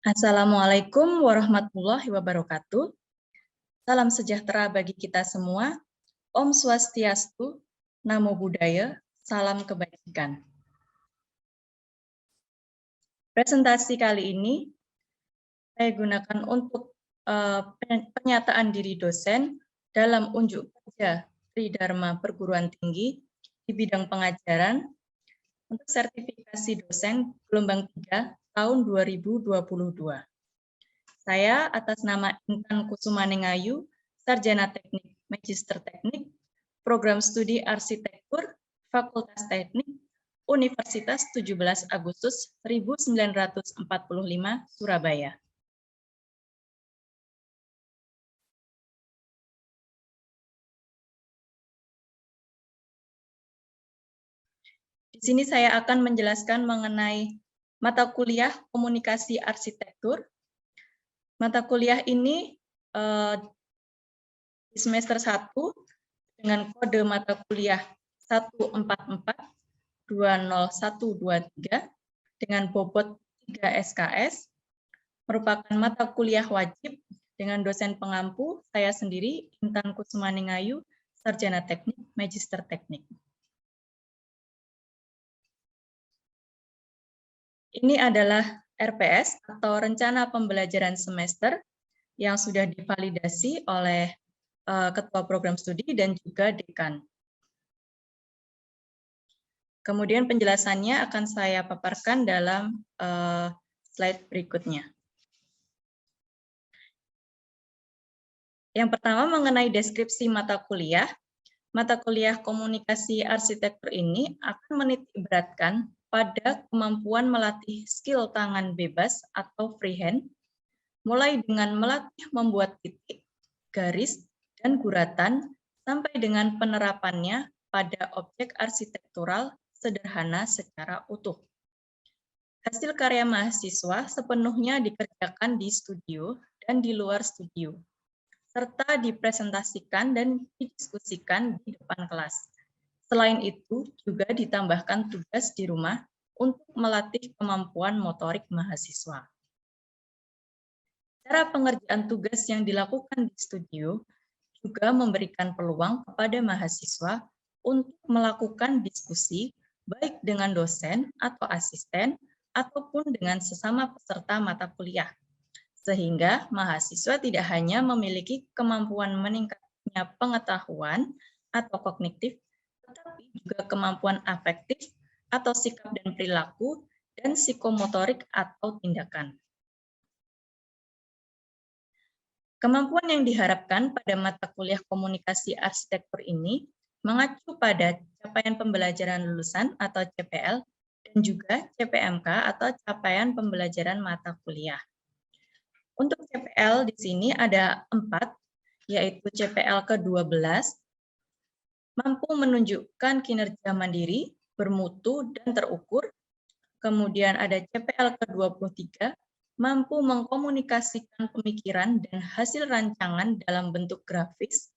Assalamualaikum warahmatullahi wabarakatuh. Salam sejahtera bagi kita semua. Om Swastiastu, Namo Buddhaya, salam kebajikan. Presentasi kali ini saya gunakan untuk penyataan diri dosen dalam unjuk kerja Tridharma Perguruan Tinggi di bidang pengajaran untuk sertifikasi dosen gelombang 3 tahun 2022. Saya atas nama Intan Kusumaningayu, Sarjana Teknik Magister Teknik, Program Studi Arsitektur, Fakultas Teknik, Universitas 17 Agustus 1945, Surabaya. Di sini saya akan menjelaskan mengenai mata kuliah Komunikasi Arsitektur. Mata kuliah ini di semester 1 dengan kode mata kuliah 144-20123 dengan bobot 3 SKS, merupakan mata kuliah wajib dengan dosen pengampu saya sendiri, Intan Kusumaningayu, Sarjana Teknik, Magister Teknik. Ini adalah RPS atau Rencana Pembelajaran Semester yang sudah divalidasi oleh Ketua Program Studi dan juga Dekan. Kemudian penjelasannya akan saya paparkan dalam slide berikutnya. Yang pertama mengenai deskripsi mata kuliah. Mata kuliah Komunikasi Arsitektur ini akan menitikberatkan pada kemampuan melatih skill tangan bebas atau freehand, mulai dengan melatih membuat titik, garis, dan guratan, sampai dengan penerapannya pada objek arsitektural sederhana secara utuh. Hasil karya mahasiswa sepenuhnya dikerjakan di studio dan di luar studio, serta dipresentasikan dan didiskusikan di depan kelas. Selain itu, juga ditambahkan tugas di rumah untuk melatih kemampuan motorik mahasiswa. Cara pengerjaan tugas yang dilakukan di studio juga memberikan peluang kepada mahasiswa untuk melakukan diskusi baik dengan dosen atau asisten ataupun dengan sesama peserta mata kuliah, sehingga mahasiswa tidak hanya memiliki kemampuan meningkatnya pengetahuan atau kognitif, tetapi juga kemampuan afektif atau sikap dan perilaku, dan psikomotorik atau tindakan. Kemampuan yang diharapkan pada mata kuliah Komunikasi Arsitektur ini mengacu pada capaian pembelajaran lulusan atau CPL dan juga CPMK atau capaian pembelajaran mata kuliah. Untuk CPL di sini ada 4, yaitu CPL ke-12, mampu menunjukkan kinerja mandiri, bermutu, dan terukur. Kemudian ada CPL ke-23, mampu mengkomunikasikan pemikiran dan hasil rancangan dalam bentuk grafis,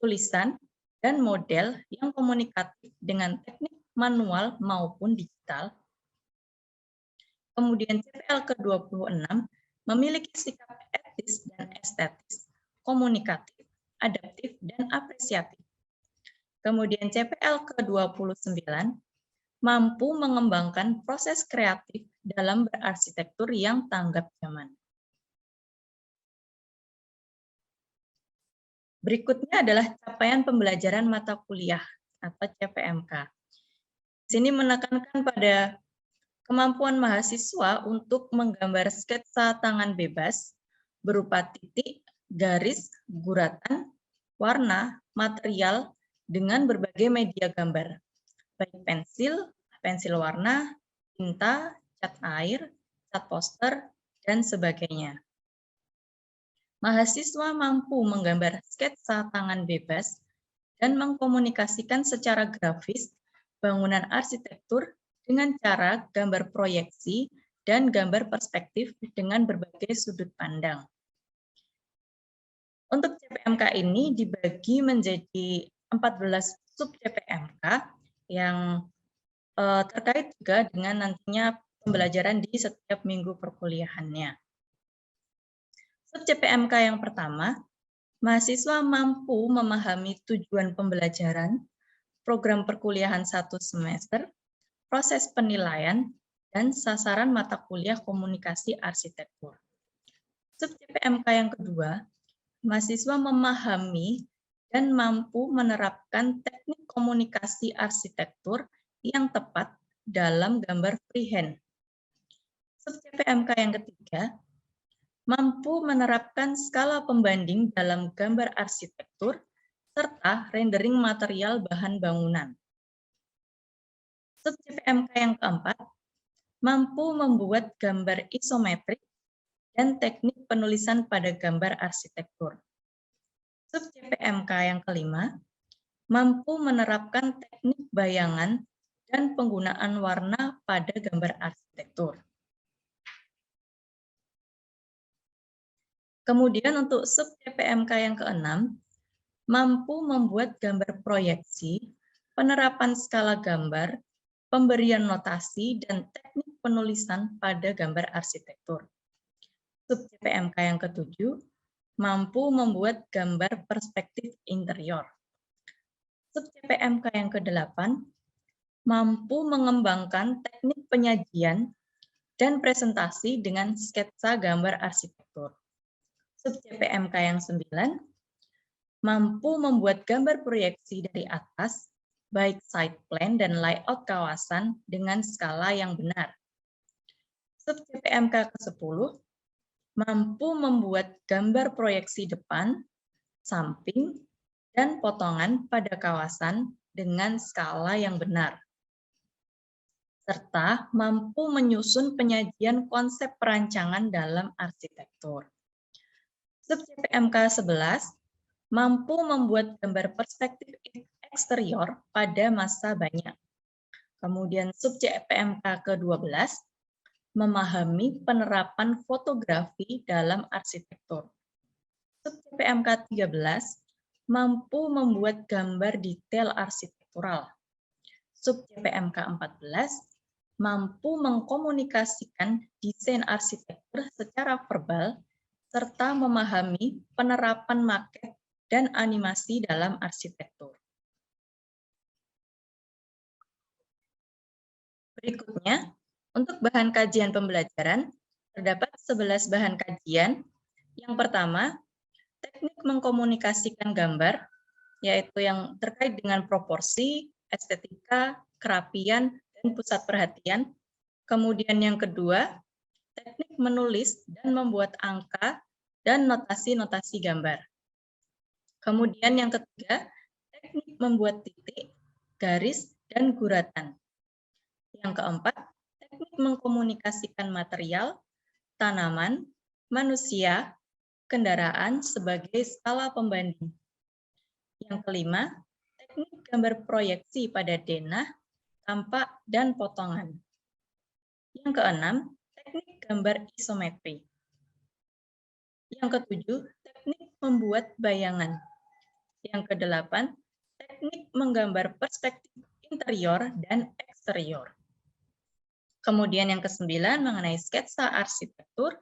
tulisan, dan model yang komunikatif dengan teknik manual maupun digital. Kemudian CPL ke-26 memiliki sikap etis dan estetis, komunikatif, adaptif, dan apresiatif. Kemudian CPL ke-29 mampu mengembangkan proses kreatif dalam berarsitektur yang tanggap zaman. Berikutnya adalah capaian pembelajaran mata kuliah atau CPMK. Di sini menekankan pada kemampuan mahasiswa untuk menggambar sketsa tangan bebas berupa titik, garis, guratan, warna, material dengan berbagai media gambar, baik pensil, pensil warna, tinta, cat air, cat poster, dan sebagainya. Mahasiswa mampu menggambar sketsa tangan bebas dan mengkomunikasikan secara grafis bangunan arsitektur dengan cara gambar proyeksi dan gambar perspektif dengan berbagai sudut pandang. Untuk CPMK ini dibagi menjadi 14 sub CPMK yang terkait juga dengan nantinya pembelajaran di setiap minggu perkuliahannya. Sub-CPMK yang pertama, mahasiswa mampu memahami tujuan pembelajaran, program perkuliahan 1 semester, proses penilaian, dan sasaran mata kuliah komunikasi arsitektur. Sub-CPMK yang kedua, mahasiswa memahami dan mampu menerapkan teknik komunikasi arsitektur yang tepat dalam gambar freehand. Sub-CPMK yang ketiga, mampu menerapkan skala pembanding dalam gambar arsitektur serta rendering material bahan bangunan. Sub-CPMK yang keempat, mampu membuat gambar isometrik dan teknik penulisan pada gambar arsitektur. Sub-CPMK yang kelima, mampu menerapkan teknik bayangan dan penggunaan warna pada gambar arsitektur. Kemudian untuk sub-CPMK yang keenam, mampu membuat gambar proyeksi, penerapan skala gambar, pemberian notasi, dan teknik penulisan pada gambar arsitektur. Sub-CPMK yang ketujuh, mampu membuat gambar perspektif interior. Sub-CPMK yang kedelapan, mampu mengembangkan teknik penyajian dan presentasi dengan sketsa gambar arsitektur. Sub-CPMK yang 9, mampu membuat gambar proyeksi dari atas, baik side plan dan layout kawasan dengan skala yang benar. Sub-CPMK ke-10, mampu membuat gambar proyeksi depan, samping, dan potongan pada kawasan dengan skala yang benar. Serta mampu menyusun penyajian konsep perancangan dalam arsitektur. Sub-CPMK 11, mampu membuat gambar perspektif eksterior pada masa banyak. Kemudian sub-CPMK ke-12, memahami penerapan fotografi dalam arsitektur. Sub-CPMK 13, mampu membuat gambar detail arsitektural. Sub-CPMK 14, mampu mengkomunikasikan desain arsitektur secara verbal serta memahami penerapan maket dan animasi dalam arsitektur. Berikutnya, untuk bahan kajian pembelajaran, terdapat 11 bahan kajian. Yang pertama, teknik mengkomunikasikan gambar, yaitu yang terkait dengan proporsi, estetika, kerapian, dan pusat perhatian. Kemudian yang kedua, teknik menulis dan membuat angka dan notasi-notasi gambar. Kemudian yang ketiga, teknik membuat titik, garis, dan guratan. Yang keempat, teknik mengkomunikasikan material, tanaman, manusia, kendaraan sebagai skala pembanding. Yang kelima, teknik gambar proyeksi pada denah, tampak, dan potongan. Yang keenam, teknik gambar isometri. Yang ketujuh, teknik membuat bayangan. Yang kedelapan, teknik menggambar perspektif interior dan eksterior. Kemudian yang kesembilan mengenai sketsa arsitektur,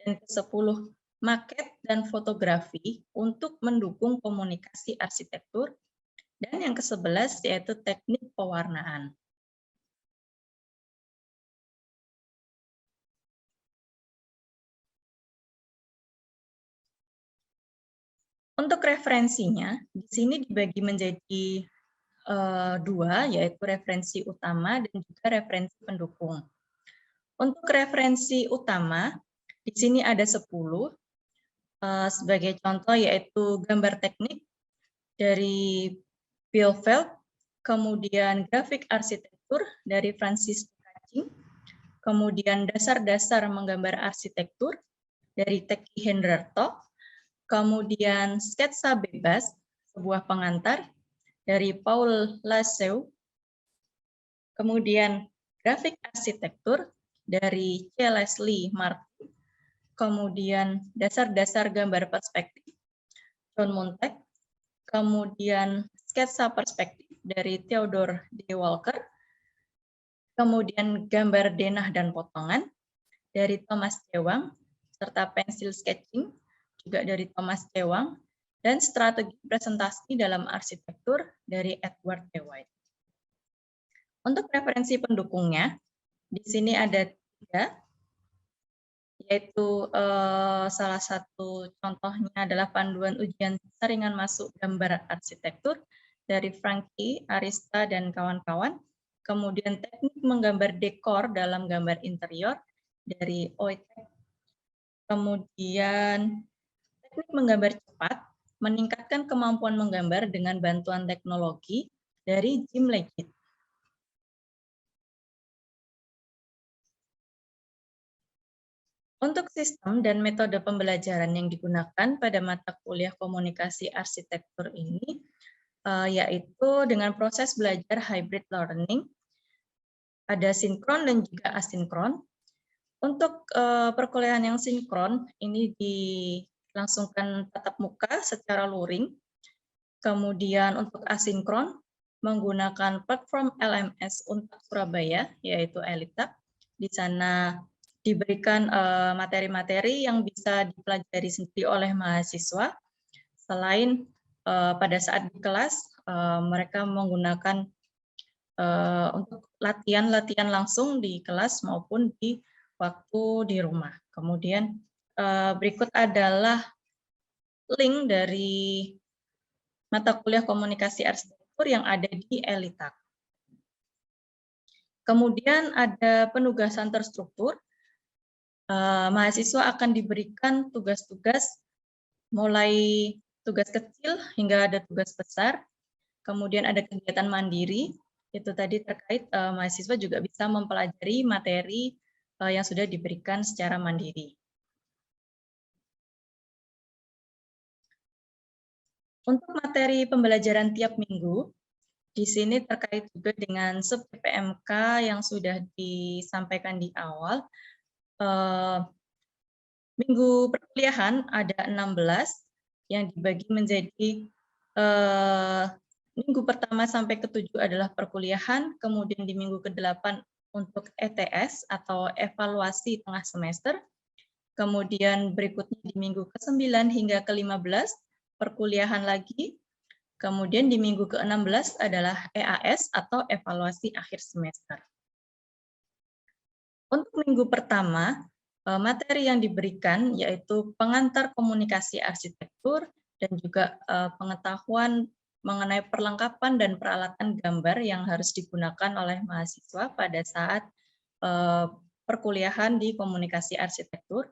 dan ke-10 maket dan fotografi untuk mendukung komunikasi arsitektur, dan yang ke-11 yaitu teknik pewarnaan. Untuk referensinya, di sini dibagi menjadi dua, yaitu referensi utama dan juga referensi pendukung. Untuk referensi utama, di sini ada 10, sebagai contoh yaitu gambar teknik dari Bielefeld, kemudian grafik arsitektur dari Francis Kacing, kemudian dasar-dasar menggambar arsitektur dari Teki Hendrarto, kemudian sketsa bebas, sebuah pengantar dari Paul Laseu, kemudian grafik arsitektur dari C. Leslie Martin, kemudian dasar-dasar gambar perspektif John Montek, kemudian sketsa perspektif dari Theodore D. Walker, kemudian gambar denah dan potongan dari Thomas Jewang, serta pensil sketching, juga dari Thomas Cewang, dan strategi presentasi dalam arsitektur dari Edward T. White. Untuk referensi pendukungnya, di sini ada 3, yaitu salah satu contohnya adalah panduan ujian saringan masuk gambar arsitektur dari Frankie, Arista, dan kawan-kawan. Kemudian teknik menggambar dekor dalam gambar interior dari Oitek. Kemudian teknik menggambar cepat, meningkatkan kemampuan menggambar dengan bantuan teknologi dari Jim Leggett. Untuk sistem dan metode pembelajaran yang digunakan pada mata kuliah komunikasi arsitektur ini, yaitu dengan proses belajar hybrid learning, ada sinkron dan juga asinkron. Untuk perkuliahan yang sinkron, ini dilangsungkan tatap muka secara luring. Kemudian untuk asinkron, menggunakan platform LMS untuk Surabaya, yaitu ELITA. Di sana diberikan materi-materi yang bisa dipelajari sendiri oleh mahasiswa. Selain pada saat di kelas, mereka menggunakan untuk latihan-latihan langsung di kelas maupun di waktu di rumah. Kemudian berikut adalah link dari mata kuliah komunikasi arsitektur yang ada di ELITA. Kemudian ada penugasan terstruktur. Mahasiswa akan diberikan tugas-tugas mulai tugas kecil hingga ada tugas besar. Kemudian ada kegiatan mandiri, itu tadi terkait mahasiswa juga bisa mempelajari materi yang sudah diberikan secara mandiri. Untuk materi pembelajaran tiap minggu, di sini terkait juga dengan sub PPMK yang sudah disampaikan di awal. Minggu perkuliahan ada 16 yang dibagi menjadi minggu pertama sampai ke-7 adalah perkuliahan, kemudian di minggu ke-8 untuk ETS atau evaluasi tengah semester, kemudian berikutnya di minggu ke-9 hingga ke-15 perkuliahan lagi, kemudian di minggu ke-16 adalah EAS atau evaluasi akhir semester. Untuk minggu pertama, materi yang diberikan yaitu pengantar komunikasi arsitektur dan juga pengetahuan mengenai perlengkapan dan peralatan gambar yang harus digunakan oleh mahasiswa pada saat perkuliahan di komunikasi arsitektur.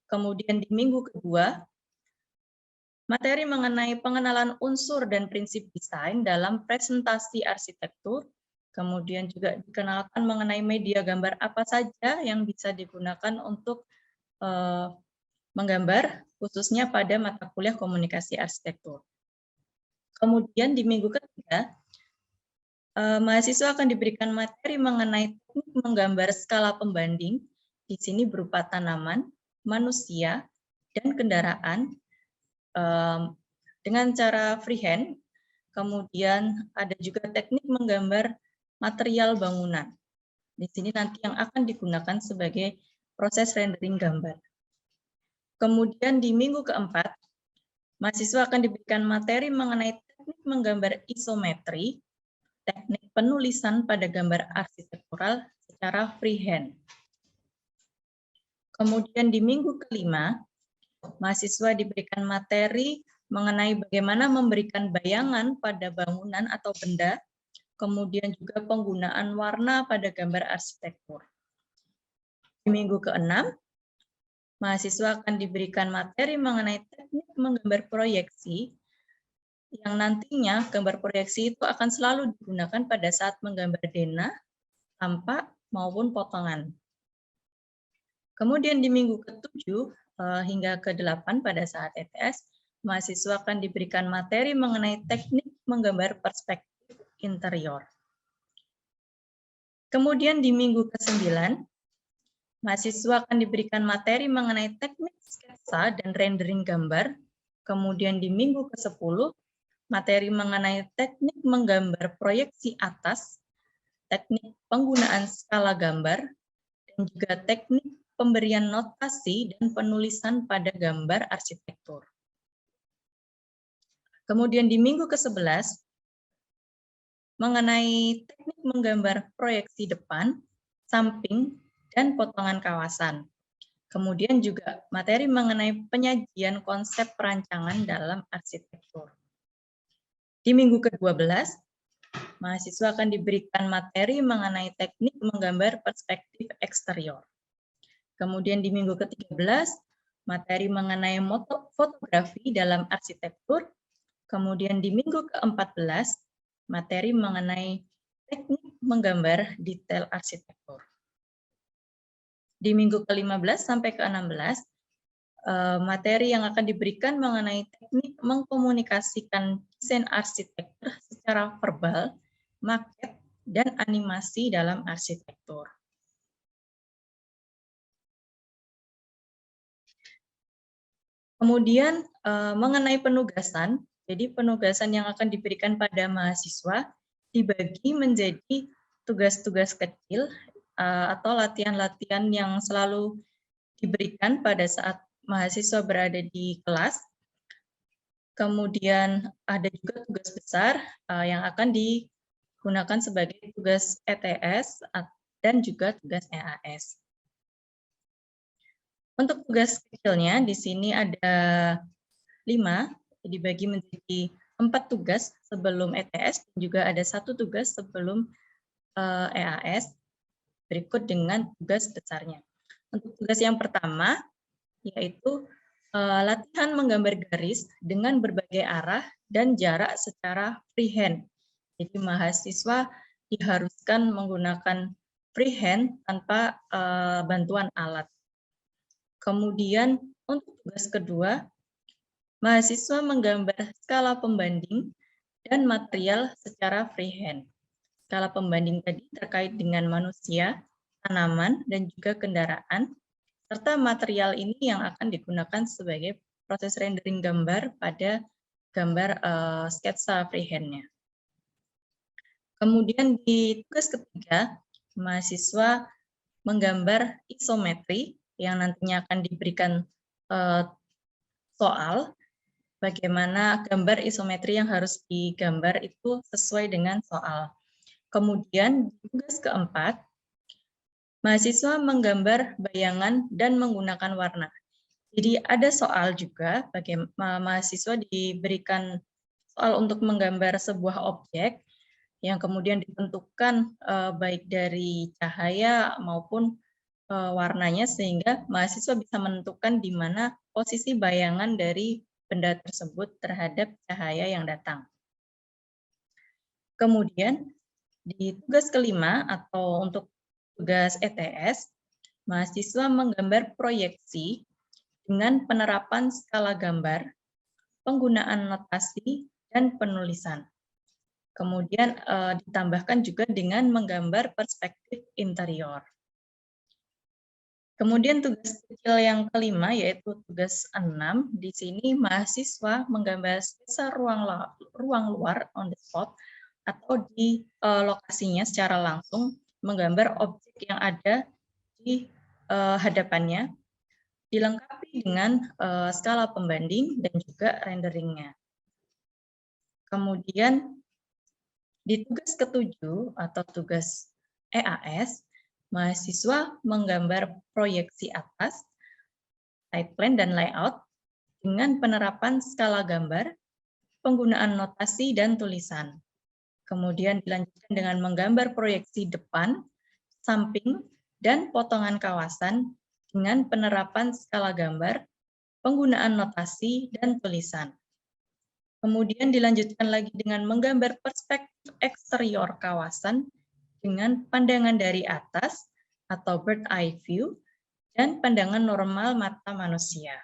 Kemudian di minggu kedua, materi mengenai pengenalan unsur dan prinsip desain dalam presentasi arsitektur. Kemudian juga dikenalkan mengenai media gambar apa saja yang bisa digunakan untuk menggambar, khususnya pada mata kuliah komunikasi arsitektur. Kemudian di minggu ketiga, mahasiswa akan diberikan materi mengenai teknik menggambar skala pembanding, di sini berupa tanaman, manusia, dan kendaraan, dengan cara freehand. Kemudian ada juga teknik menggambar material bangunan. Di sini nanti yang akan digunakan sebagai proses rendering gambar. Kemudian di minggu keempat, mahasiswa akan diberikan materi mengenai teknik menggambar isometri, teknik penulisan pada gambar arsitektural secara freehand. Kemudian di minggu kelima, mahasiswa diberikan materi mengenai bagaimana memberikan bayangan pada bangunan atau benda, kemudian juga penggunaan warna pada gambar arsitektur. Di minggu ke-6, mahasiswa akan diberikan materi mengenai teknik menggambar proyeksi, yang nantinya gambar proyeksi itu akan selalu digunakan pada saat menggambar denah, tampak, maupun potongan. Kemudian di minggu ke-7 hingga ke-8 pada saat ETS, mahasiswa akan diberikan materi mengenai teknik menggambar perspektif interior. Kemudian di minggu ke-9, mahasiswa akan diberikan materi mengenai teknik sketsa dan rendering gambar. Kemudian di minggu ke-10, materi mengenai teknik menggambar proyeksi atas, teknik penggunaan skala gambar, dan juga teknik pemberian notasi dan penulisan pada gambar arsitektur. Kemudian di minggu ke-11, mengenai teknik menggambar proyeksi depan, samping, dan potongan kawasan. Kemudian juga materi mengenai penyajian konsep perancangan dalam arsitektur. Di minggu ke-12, mahasiswa akan diberikan materi mengenai teknik menggambar perspektif eksterior. Kemudian di minggu ke-13, materi mengenai fotografi dalam arsitektur. Kemudian di minggu ke-14, materi mengenai teknik menggambar detail arsitektur. Di minggu ke-15 sampai ke-16, materi yang akan diberikan mengenai teknik mengkomunikasikan desain arsitektur secara verbal, maket, dan animasi dalam arsitektur. Kemudian mengenai penugasan, jadi penugasan yang akan diberikan pada mahasiswa dibagi menjadi tugas-tugas kecil atau latihan-latihan yang selalu diberikan pada saat mahasiswa berada di kelas. Kemudian ada juga tugas besar yang akan digunakan sebagai tugas ETS dan juga tugas EAS. Untuk tugas kecilnya di sini ada 5, dibagi menjadi 4 tugas sebelum ETS dan juga ada 1 tugas sebelum EAS. Berikut dengan tugas besarnya. Untuk tugas yang pertama, yaitu latihan menggambar garis dengan berbagai arah dan jarak secara freehand. Jadi mahasiswa diharuskan menggunakan freehand tanpa bantuan alat. Kemudian untuk tugas kedua, mahasiswa menggambar skala pembanding dan material secara freehand. Skala pembanding tadi terkait dengan manusia, tanaman, dan juga kendaraan, serta material ini yang akan digunakan sebagai proses rendering gambar pada gambar sketsa freehand-nya. Kemudian di tugas ketiga, mahasiswa menggambar isometri yang nantinya akan diberikan soal bagaimana gambar isometri yang harus digambar itu sesuai dengan soal. Kemudian tugas keempat, mahasiswa menggambar bayangan dan menggunakan warna. Jadi ada soal juga, bagaimana mahasiswa diberikan soal untuk menggambar sebuah objek yang kemudian ditentukan baik dari cahaya maupun warnanya, sehingga mahasiswa bisa menentukan di mana posisi bayangan dari benda tersebut terhadap cahaya yang datang. Kemudian di tugas kelima atau untuk tugas ETS, mahasiswa menggambar proyeksi dengan penerapan skala gambar, penggunaan notasi, dan penulisan. Kemudian ditambahkan juga dengan menggambar perspektif interior. Kemudian tugas kecil yang kelima yaitu tugas 6, di sini mahasiswa menggambar sketsa ruang luar on the spot atau di lokasinya secara langsung, menggambar objek yang ada di hadapannya, dilengkapi dengan skala pembanding dan juga renderingnya. Kemudian di tugas ke-7 atau tugas EAS, mahasiswa menggambar proyeksi atas, side plan dan layout dengan penerapan skala gambar, penggunaan notasi dan tulisan. Kemudian dilanjutkan dengan menggambar proyeksi depan, samping, dan potongan kawasan dengan penerapan skala gambar, penggunaan notasi, dan tulisan. Kemudian dilanjutkan lagi dengan menggambar perspektif eksterior kawasan dengan pandangan dari atas atau bird eye view dan pandangan normal mata manusia.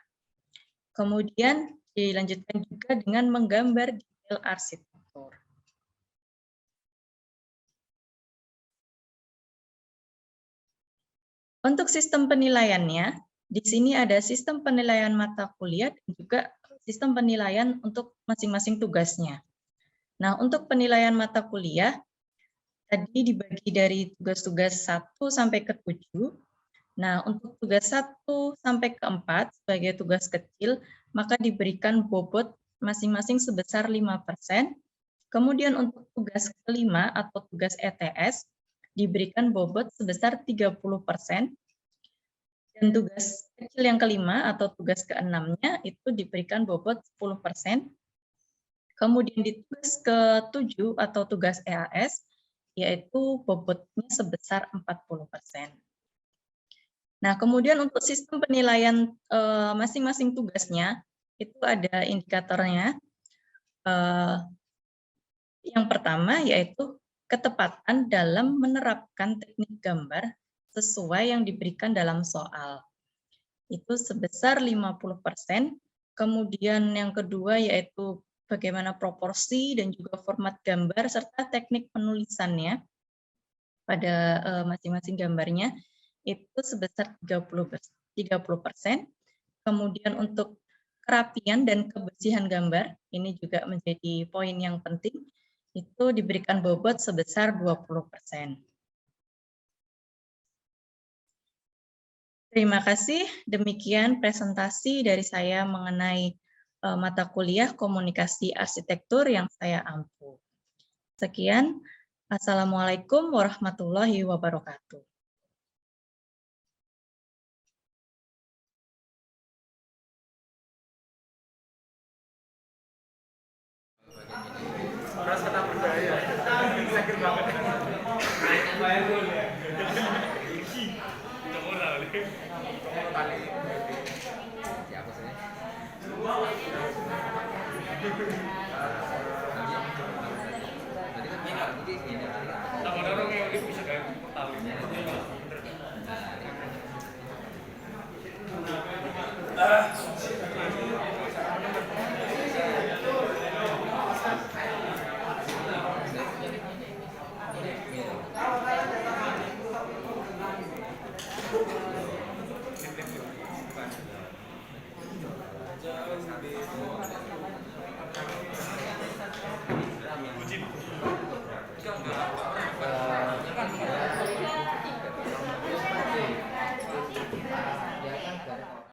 Kemudian dilanjutkan juga dengan menggambar detail arsitektur. Untuk sistem penilaiannya, di sini ada sistem penilaian mata kuliah dan juga sistem penilaian untuk masing-masing tugasnya. Nah, untuk penilaian mata kuliah, tadi dibagi dari tugas-tugas 1 sampai ke 7, Nah, untuk tugas 1 sampai ke 4 sebagai tugas kecil, maka diberikan bobot masing-masing sebesar 5%. Kemudian untuk tugas kelima atau tugas ETS, diberikan bobot sebesar 30%. Dan tugas kecil yang kelima atau tugas keenamnya itu diberikan bobot 10%. Kemudian di tugas ke-7 atau tugas EAS, yaitu bobotnya sebesar 40%. Nah, kemudian untuk sistem penilaian masing-masing tugasnya, itu ada indikatornya. Yang pertama yaitu ketepatan dalam menerapkan teknik gambar sesuai yang diberikan dalam soal. Itu sebesar 50%. Kemudian yang kedua yaitu bagaimana proporsi dan juga format gambar serta teknik penulisannya pada masing-masing gambarnya itu sebesar 30%. Kemudian untuk kerapian dan kebersihan gambar, ini juga menjadi poin yang penting, itu diberikan bobot sebesar 20%. Terima kasih, demikian presentasi dari saya mengenai mata kuliah komunikasi arsitektur yang saya ampu. Sekian, Assalamualaikum warahmatullahi wabarakatuh. Enggak.